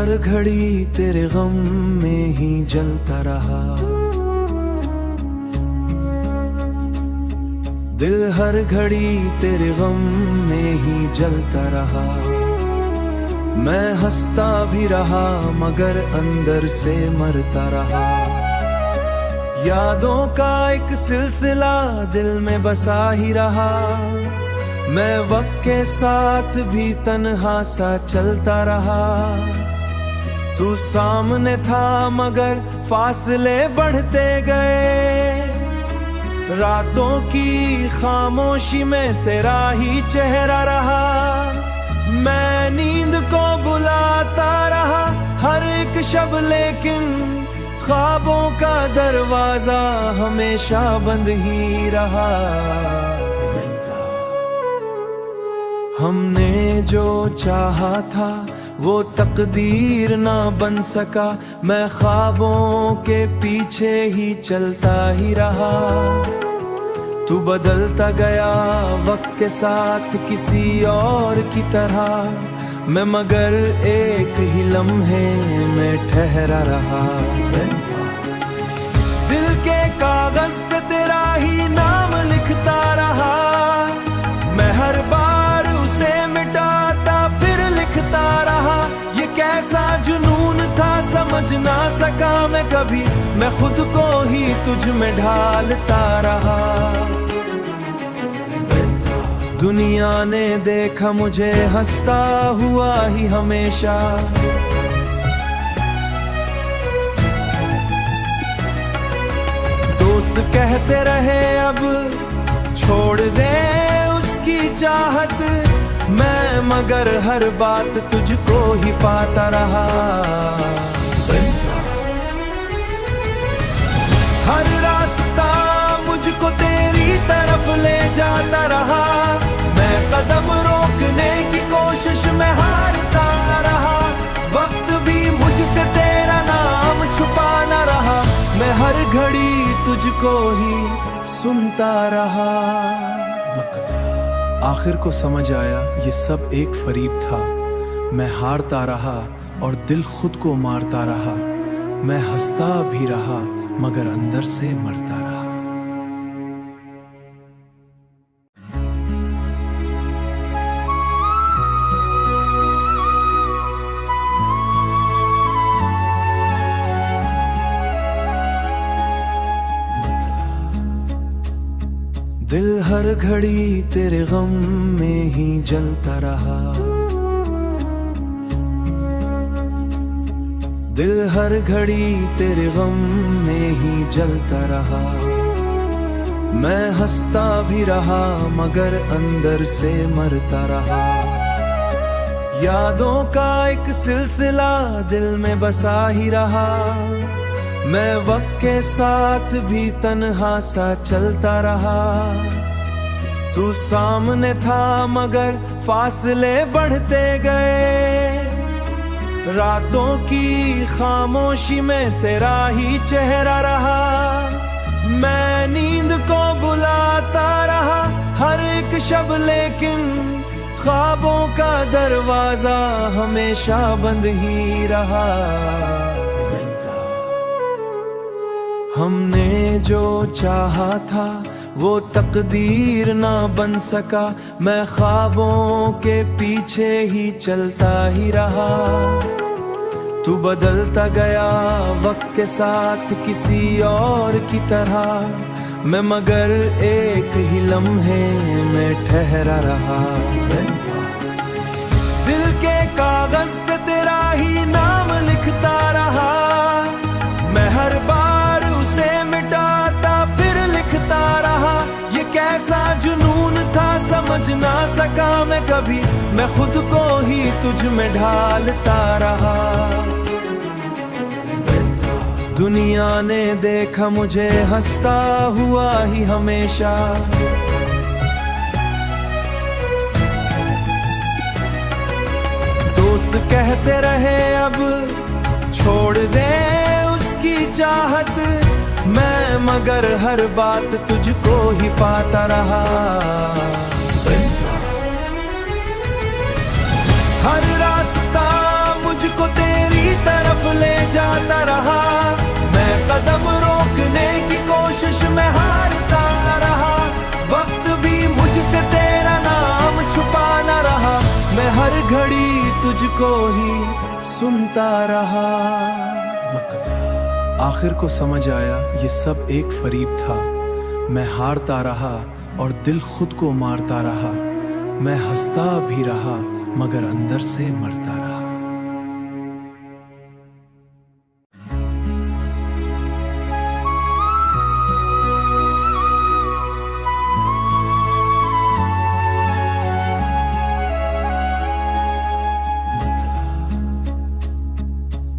हर घड़ी तेरे गम में ही जलता रहा, दिल हर घड़ी तेरे गम में ही जलता रहा। मैं हंसता भी रहा मगर अंदर से मरता रहा। यादों का एक सिलसिला दिल में बसा ही रहा। मैं वक्त के साथ भी तन्हा सा चलता रहा। तू सामने था मगर फासले बढ़ते गए। रातों की खामोशी में तेरा ही चेहरा रहा। मैं नींद को बुलाता रहा हर एक शब, लेकिन ख्वाबों का दरवाजा हमेशा बंद ही रहा। हमने जो चाहा था वो तकदीर ना बन सका। मैं ख्वाबों के पीछे ही चलता ही रहा। तू बदलता गया वक्त के साथ किसी और की तरह। मैं मगर एक ही लम्हे में ठहरा रहा। दिल के कागज पे तेरा ही नाम लिखता रहा। मैं हर बार उसे मिटाता फिर लिखता रहा। ये कैसा जुनून था समझ ना सका मैं कभी। मैं खुद को ही तुझ में ढालता रहा। दुनिया ने देखा मुझे हंसता हुआ ही हमेशा। दोस्त कहते रहे अब छोड़ दे उसकी चाहत। मैं मगर हर बात तुझको ही पाता रहा। हर रास्ता मुझको तेरी तरफ ले जाता रहा। मैं कदम रोकने की कोशिश में हारता रहा। वक्त भी मुझसे तेरा नाम छुपाना रहा। मैं हर घड़ी तुझको ही सुनता रहा। आखिर को समझ आया ये सब एक फरीब था। मैं हारता रहा और दिल खुद को मारता रहा। मैं हंसता भी रहा मगर अंदर से मरता रहा। दिल हर घड़ी तेरे गम में ही जलता रहा। दिल हर घड़ी तेरे गम में ही जलता रहा। मैं हंसता भी रहा मगर अंदर से मरता रहा। यादों का एक सिलसिला दिल में बसा ही रहा। मैं वक्त के साथ भी तन्हा सा चलता रहा। तू सामने था मगर फासले बढ़ते गए। रातों की खामोशी में तेरा ही चेहरा रहा। मैं नींद को बुलाता रहा हर एक शब, लेकिन ख्वाबों का दरवाजा हमेशा बंद ही रहा। हमने जो चाहा था वो तकदीर ना बन सका। मैं ख्वाबों के पीछे ही चलता ही रहा। तू बदलता गया वक्त के साथ किसी और की तरह। मैं मगर एक ही लम्हे में ठहरा रहा। दिल के कागज पे तेरा ही नाम लिखता रहा। मैं हर बार उसे मिटाता फिर लिखता रहा। ये कैसा जुनून था समझ ना सका मैं कभी। मैं खुद को ही तुझ में ढालता रहा। दुनिया ने देखा मुझे हंसता हुआ ही हमेशा। दोस्त कहते रहे अब छोड़ दे उसकी चाहत। मैं मगर हर बात तुझको ही पाता रहा। हर रास्ता मुझको तेरी छुपाता रहा। मैं कदम रोकने की कोशिश में हारता रहा, वक्त भी मुझसे तेरा नाम छुपाना रहा। मैं हर घड़ी तुझको ही सुनता रहा। आखिर को समझ आया ये सब एक फरीब था। मैं हारता रहा और दिल खुद को मारता रहा। मैं हंसता भी रहा मगर अंदर से मरता रहा।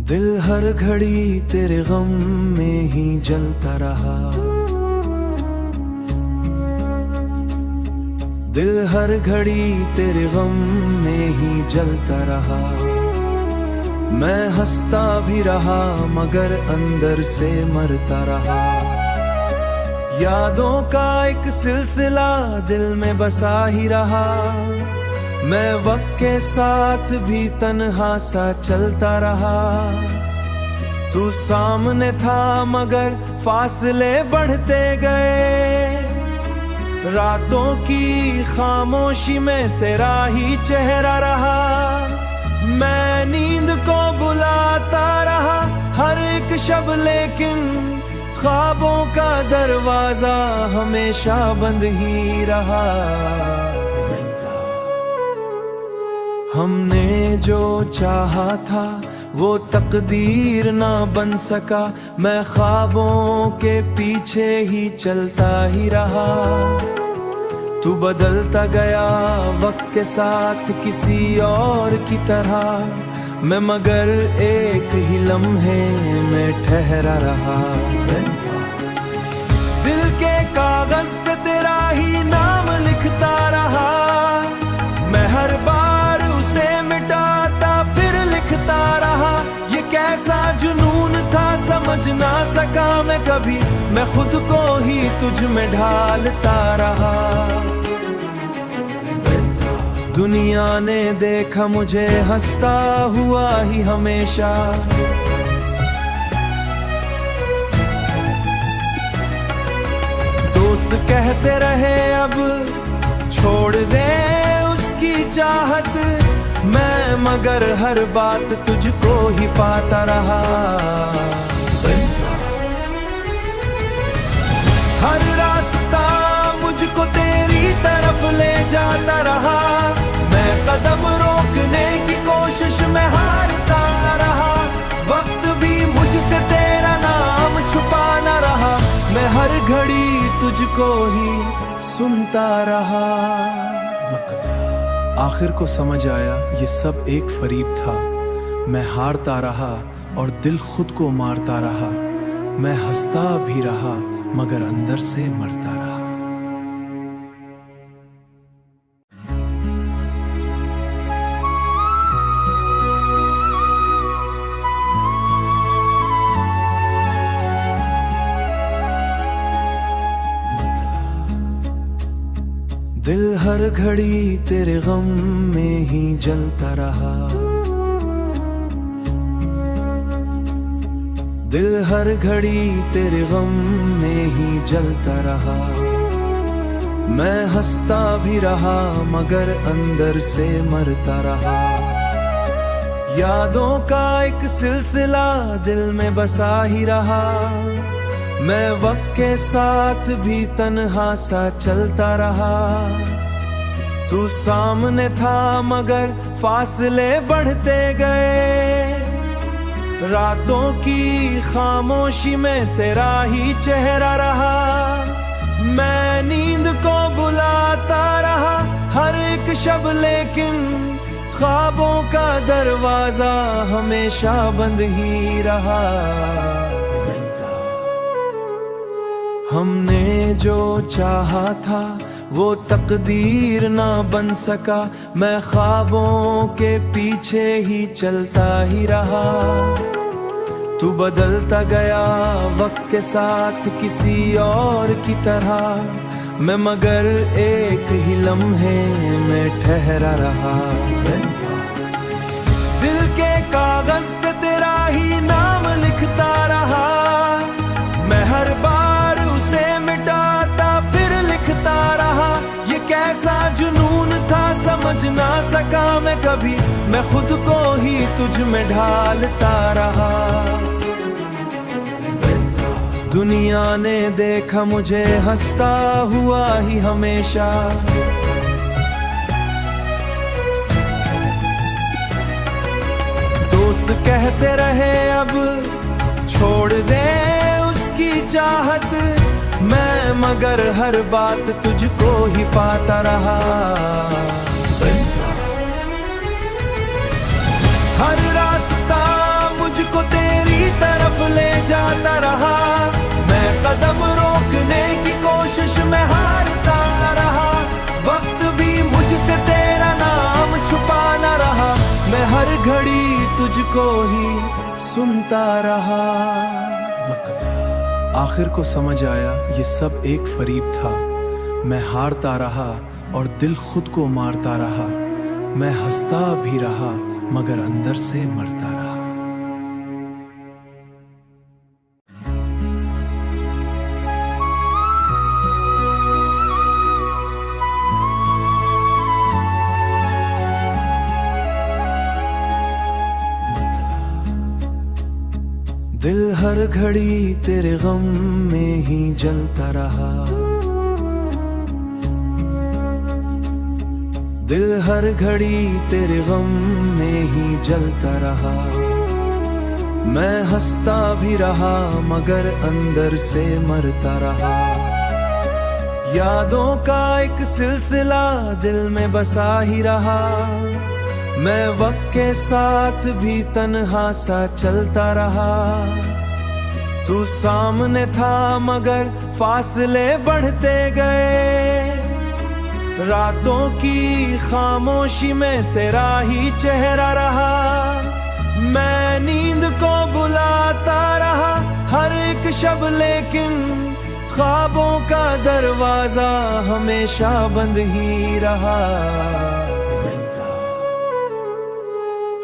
दिल हर घड़ी तेरे गम में ही जलता रहा। दिल हर घड़ी तेरे गम में ही जलता रहा। मैं हंसता भी रहा मगर अंदर से मरता रहा। यादों का एक सिलसिला दिल में बसा ही रहा। मैं वक्त के साथ भी तन्हा सा चलता रहा। तू सामने था मगर फासले बढ़ते गए। रातों की खामोशी में तेरा ही चेहरा रहा। मैं नींद को बुलाता रहा हर एक शब, लेकिन ख्वाबों का दरवाजा हमेशा बंद ही रहा। हमने जो चाहा था वो तकदीर ना बन सका। मैं ख्वाबों के पीछे ही चलता ही रहा। तू बदलता गया वक्त के साथ किसी और की तरह। मैं मगर एक ही लम्हे में ठहरा रहा। दिल के कागज पे तेरा ही नाम लिखता रहा। मैं हर बार उसे मिटाता फिर लिखता रहा। ये कैसा जुनून था समझ ना सका मैं कभी। मैं खुद को ही तुझ में ढालता रहा। दुनिया ने देखा मुझे हंसता हुआ ही हमेशा। दोस्त कहते रहे अब छोड़ दे उसकी चाहत। मैं मगर हर बात तुझको ही पाता रहा। हर रास्ता मुझको तेरी तरफ ले जाता रहा। मैं कदम रोकने की कोशिश में हारता रहा। वक्त भी मुझसे तेरा नाम छुपाना रहा। मैं हर घड़ी तुझको ही सुनता रहा। आखिर को समझ आया ये सब एक फरीब था। मैं हारता रहा और दिल खुद को मारता रहा। मैं हंसता भी रहा मगर अंदर से मरता रहा। दिल हर घड़ी तेरे गम में ही जलता रहा। दिल हर घड़ी तेरे गम में ही जलता रहा। मैं हंसता भी रहा मगर अंदर से मरता रहा। यादों का एक सिलसिला दिल में बसा ही रहा। मैं वक्त के साथ भी तन्हा सा चलता रहा। तू सामने था मगर फासले बढ़ते गए। रातों की खामोशी में तेरा ही चेहरा रहा। मैं नींद को बुलाता रहा हर एक शब, लेकिन ख्वाबों का दरवाजा हमेशा बंद ही रहा। हमने जो चाहा था वो तकदीर ना बन सका। मैं ख्वाबों के पीछे ही चलता ही रहा। तू बदलता गया वक्त के साथ किसी और की तरह। मैं मगर एक ही लम्हे में ठहरा रहा। दिल के कागज पे तेरा ही नाम लिखा। कभी मैं खुद को ही तुझ में ढालता रहा। दुनिया ने देखा मुझे हंसता हुआ ही हमेशा, दोस्त कहते रहे अब छोड़ दे उसकी चाहत, मैं मगर हर बात तुझको ही पाता रहा। हर रास्ता मुझको तेरी तरफ ले जाता रहा, मैं कदम रोकने की कोशिश में हारता रहा। वक्त भी मुझसे तेरा नाम छुपाना रहा, मैं हर घड़ी तुझको ही सुनता रहा। आखिर को समझ आया ये सब एक फरीब था, मैं हारता रहा और दिल खुद को मारता रहा। मैं हंसता भी रहा मगर अंदर से मरता रहा। दिल हर घड़ी तेरे गम में ही जलता रहा, दिल हर घड़ी तेरे गम में ही जलता रहा। मैं हंसता भी रहा मगर अंदर से मरता रहा। यादों का एक सिलसिला दिल में बसा ही रहा, मैं वक्त के साथ भी तन्हा सा चलता रहा। तू सामने था मगर फासले बढ़ते गए, रातों की खामोशी में तेरा ही चेहरा रहा। मैं नींद को बुलाता रहा हर एक शब, लेकिन ख्वाबों का दरवाजा हमेशा बंद ही रहा।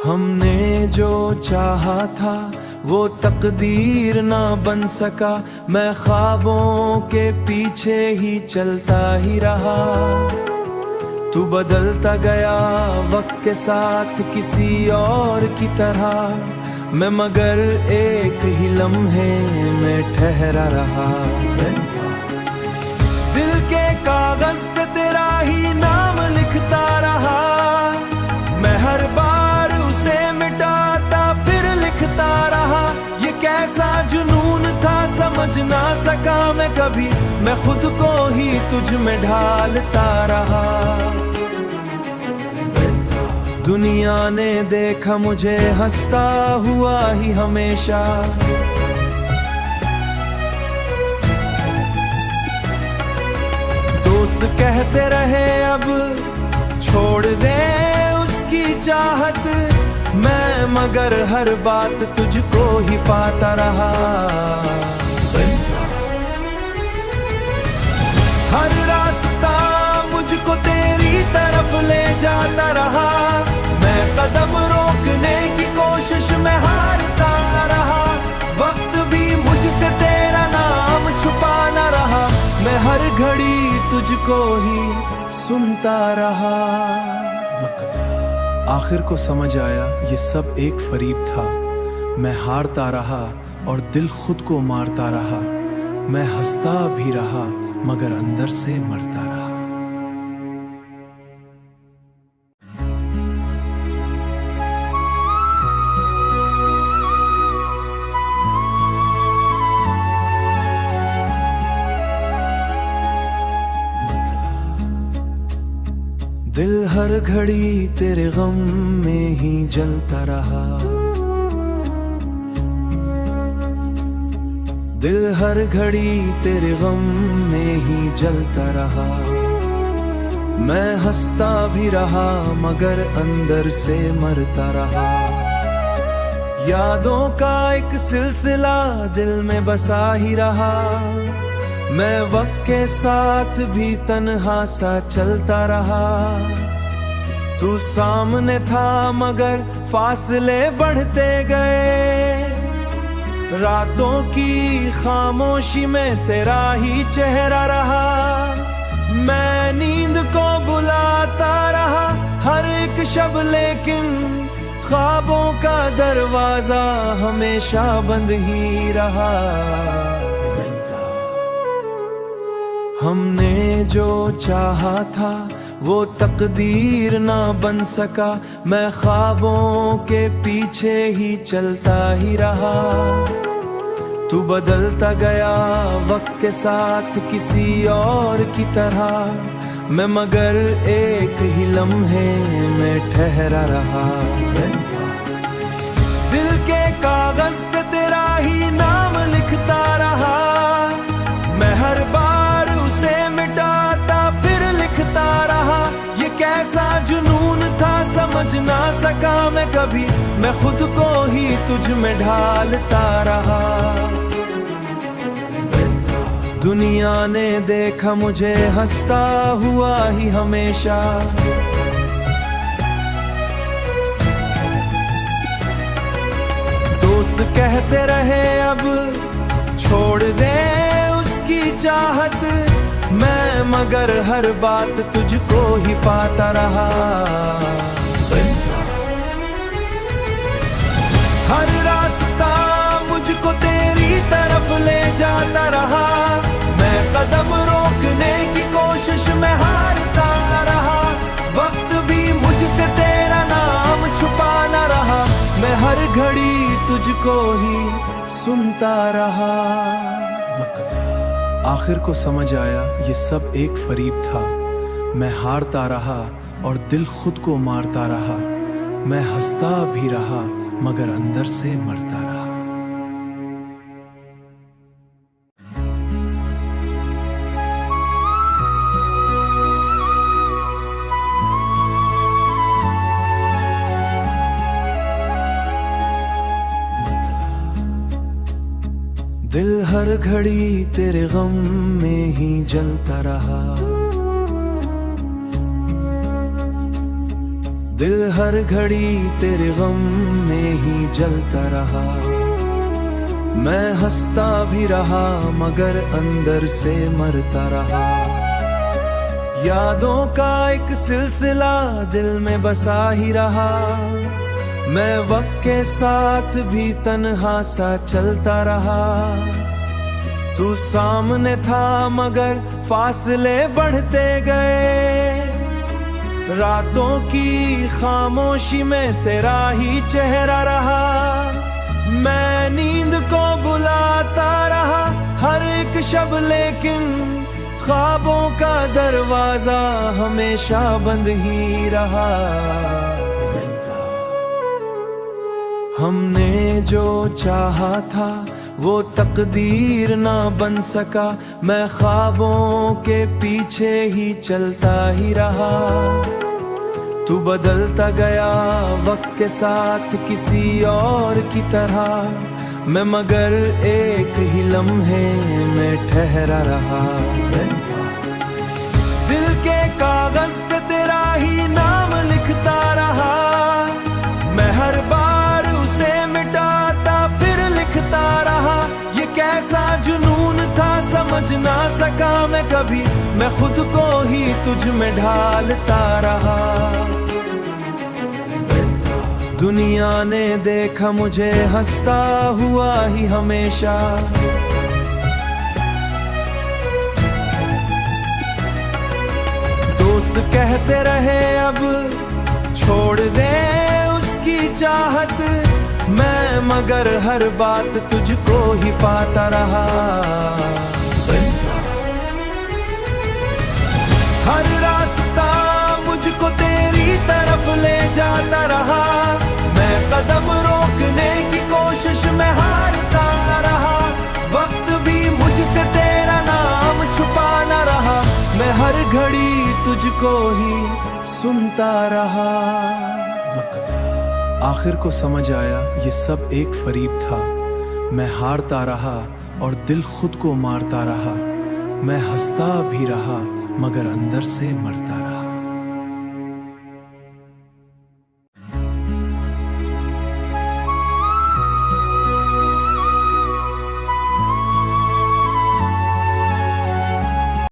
हमने जो चाहा था वो तकदीर ना बन सका, मैं ख्वाबों के पीछे ही चलता ही रहा। तू बदलता गया वक्त के साथ किसी और की तरह, मैं मगर एक ही लम्हे में ठहरा रहा। दिल के कागज पे तेरा ही नाम लिखता रहा, मैं हर बार उसे मिटाता फिर लिखता रहा। ये कैसा जुनून था समझ ना सका मैं कभी, मैं खुद को ही तुझ में ढालता रहा। दुनिया ने देखा मुझे हंसता हुआ ही हमेशा, दोस्त कहते रहे अब छोड़ दे उसकी चाहत, मैं मगर हर बात तुझको ही पाता रहा। हर रास्ता मुझको तेरी तरफ ले जाता रहा, मैं कदम रोकने की कोशिश में हारता रहा। वक्त भी मुझसे तेरा नाम छुपाना रहा, मैं हर घड़ी तुझको ही सुनता रहा। आखिर को समझ आया ये सब एक फरीब था, मैं हारता रहा और दिल खुद को मारता रहा। मैं हंसता भी रहा मगर अंदर से मरता रहा। दिल हर घड़ी तेरे गम में ही जलता रहा, दिल हर घड़ी तेरे गम में ही जलता रहा। मैं हंसता भी रहा मगर अंदर से मरता रहा। यादों का एक सिलसिला दिल में बसा ही रहा, मैं वक्त के साथ भी तन्हा सा चलता रहा। तू सामने था मगर फासले बढ़ते गए, रातों की खामोशी में तेरा ही चेहरा रहा। मैं नींद को बुलाता रहा हर एक शब, लेकिन ख्वाबों का दरवाजा हमेशा बंद ही रहा। हमने जो चाहा था वो तकदीर ना बन सका, मैं ख्वाबों के पीछे ही चलता ही रहा। तू बदलता गया वक्त के साथ किसी और की तरह, मैं मगर एक ही लम्हे में ठहरा रहा। दिल के कागज पे तेरा ही नाम लिखता रहा, मैं हर बार उसे मिटाता फिर लिखता रहा। ये कैसा जुनून था समझ ना सका मैं कभी, मैं खुद को ही तुझ में ढालता रहा। दुनिया ने देखा मुझे हंसता हुआ ही हमेशा, दोस्त कहते रहे अब छोड़ दे उसकी चाहत, मैं मगर हर बात तुझको ही पाता रहा। हर रास्ता मुझको तेरी तरफ ले जाता रहा, मैं कदम रोकने की कोशिश में हारता रहा। वक्त भी मुझसे तेरा नाम छुपाना रहा, मैं हर घड़ी तुझको ही सुनता रहा। आखिर को समझ आया ये सब एक फरीब था, मैं हारता रहा और दिल खुद को मारता रहा। मैं हंसता भी रहा मगर अंदर से मरता रहा। दिल हर घड़ी तेरे गम में ही जलता रहा, दिल हर घड़ी तेरे गम में ही जलता रहा। मैं हंसता भी रहा मगर अंदर से मरता रहा। यादों का एक सिलसिला दिल में बसा ही रहा, मैं वक्त के साथ भी तन्हा सा चलता रहा। तू सामने था मगर फासले बढ़ते गए, रातों की खामोशी में तेरा ही चेहरा रहा। मैं नींद को बुलाता रहा हर एक शब, लेकिन ख्वाबों का दरवाजा हमेशा बंद ही रहा। हमने जो चाहा था वो तकदीर ना बन सका, मैं ख्वाबों के पीछे ही चलता ही रहा। तू बदलता गया वक्त के साथ किसी और की तरह, मैं मगर एक ही लम्हे में ठहरा रहा। दिल के कागज पे तेरा ही नाम लिखता रहा, मैं हर बार उसे मिटाता फिर लिखता रहा। ये कैसा जुनून था समझ ना सका मैं कभी, मैं खुद को ही तुझ में ढालता रहा। दुनिया ने देखा मुझे हंसता हुआ ही हमेशा, दोस्त कहते रहे अब छोड़ दे उसकी चाहत, मैं मगर हर बात तुझको ही पाता रहा। हर रास्ता मुझको तेरी तरफ ले जाता रहा, मैं कदम रोकने की कोशिश में हारता रहा। वक्त भी मुझसे तेरा नाम छुपाना रहा, मैं हर घड़ी तुझको ही सुनता रहा। आखिर को समझ आया ये सब एक फरीब था, मैं हारता रहा और दिल खुद को मारता रहा। मैं हंसता भी रहा मगर अंदर से मरता